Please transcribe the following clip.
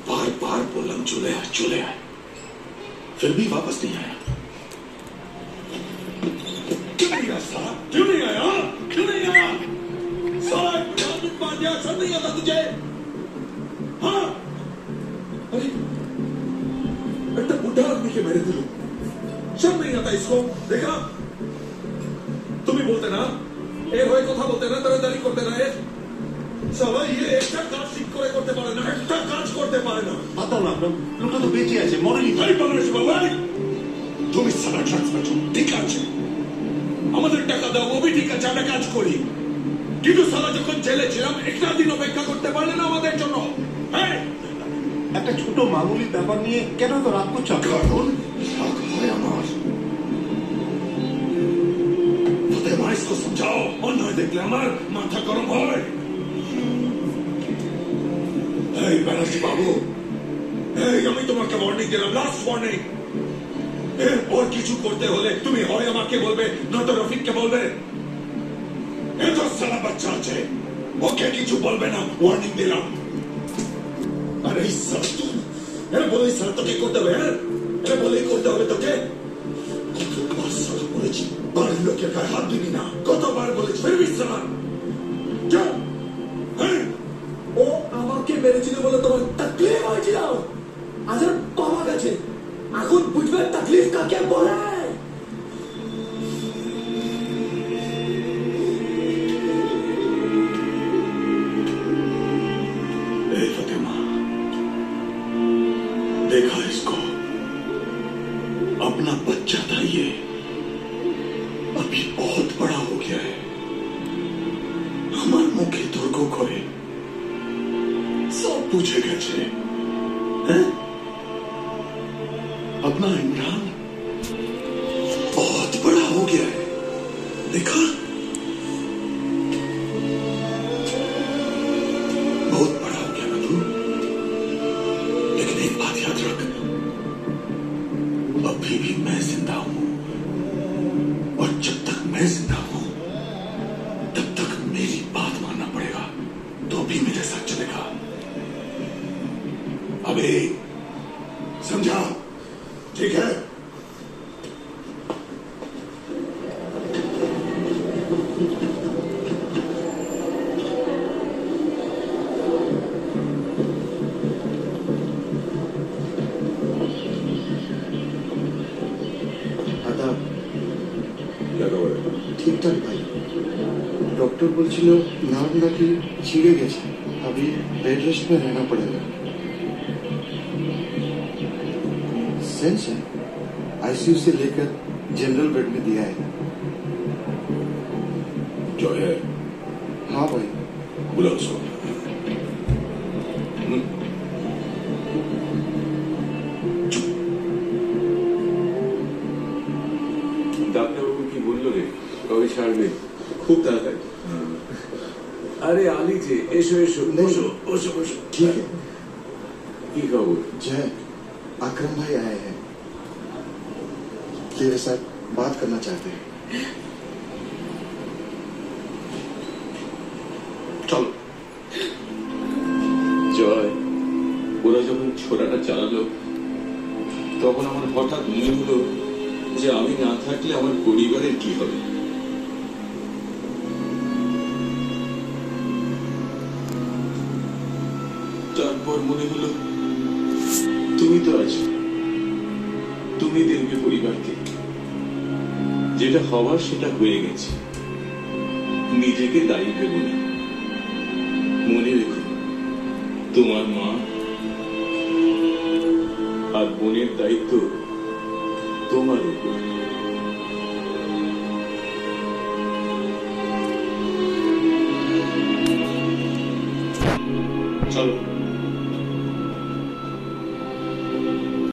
बार बार बोला चले आए, फिर भी वापस नहीं आया। क्यों नहीं आया साला? क्यों नहीं आया? क्यों नहीं आया? साला मार दिया, सब नहीं आता तुझे? हाँ? अरे इतना बुढ़ा आदमी के मेरे दिल सब नहीं आता इसको। देखा तुम ही बोलते ना, एक भाई कथा बोलते ना, तरह दारी करते ना। साला ये একটা কাজ ঠিক করে করতে পারে না, একটা কাজ করতে পারে না। বাতাও না, লোকটা তো বেঁচে আছে, মরেনি। ভাই বলরেশ বাবা, তুমি সারা ড্রাগস বেচো, ঠিক আছে, আমাদের টাকা দাও, ও ঠিক আছে, আমরা কাজ করি। কিন্তু সালা যখন জেলে ছিলাম একটা দিন অপেক্ষা করতে পারলে না আমাদের জন্য। হ্যাঁ, একটা ছোট মামুলি ব্যাপার নিয়ে কেন তো রাগ করছো? কারণ রাগ হয় আমার। ফাতেমা, इसको समझाओ, অন্যায় দেখলে আমার মাথা গরম হয়। এই ব্যানার্জি বাবু, এই আমি তোমাকে ওয়ার্নিং দিলাম, লাস্ট ওয়ার্নিং। এরপর কিছু করতে হলে তুমি হয় আমাকে বলবে, নয়তো রফিককে বলবে। এ তো সালা বাচ্চা আছে, ওকে কিছু বলবে না, ওয়ার্নিং দিলাম। আরে সালা তুই এর বলে সালা তোকে করতে হবে? হ্যাঁ, এর বলেই করতে হবে তোকে। কতবার সালা বলেছি বাড়ির লোকের গায়ে হাত দিবি না, কতবার বলেছি, ফিরবি সালা। হ্যাঁ, ও আমাকে মেরেছিল বলে তোমার তাকলিফ হয়েছিল, আজ পাওয়া গেছে, এখন বুঝবে তাকলিফ কাকে বলে। फतेमा, देखा इसको, अपना बच्चा था ये, अभी बहुत बड़ा हो गया है। हमारे मुख्य दुर्गो करे सब पूछे गए हैं? अपना इमरान बहुत बड़ा हो गया है, देखा? बहुत बड़ा हो गया ना तू, लेकिन एक बात याद रख, अभी भी मैं जिंदा हूं, और जब तक मैं जिंदा हूं तब तक मेरी बात मानना पड़ेगा, तो भी मेरे साथ चलेगा। अबे समझा? ठीक है? ঠিকঠাক ভাই, डॉक्टर বলছিল नाक नाकी छिड़े गए, अभी बेड रेस्ट में रहना पड़ेगा। सेंस है, आईसीयू से लेकर जनरल बेड में दिया है। जो है? हाँ भाई। बुलाओ उसको। ডাক্তারবাবু কি বললো রে? কবে ছাড়বে? খুব তাড়াতাড়ি। আরে আলী যে, এসো এসো, বসো বসো বসো। ठीक है। কি খবর? जय, अकरम भाई आए हैं, तेरे साथ बात करना चाहते हैं। चलो। জয়, ওরা যখন ছোড়াটা চালালো তখন আমার হঠাৎ মনে হলো যে আমি না থাকলে আমার পরিবারের কি হবে। তারপর মনে হলো তুমি তো আছো, তুমি দেখবে পরিবারকে, যেটা হওয়ার সেটা হয়ে গেছে, নিজেকে দায়ী ভেবো না। মনে রেখো তোমার মা আর বোনের দায়িত্ব তোমার উপর।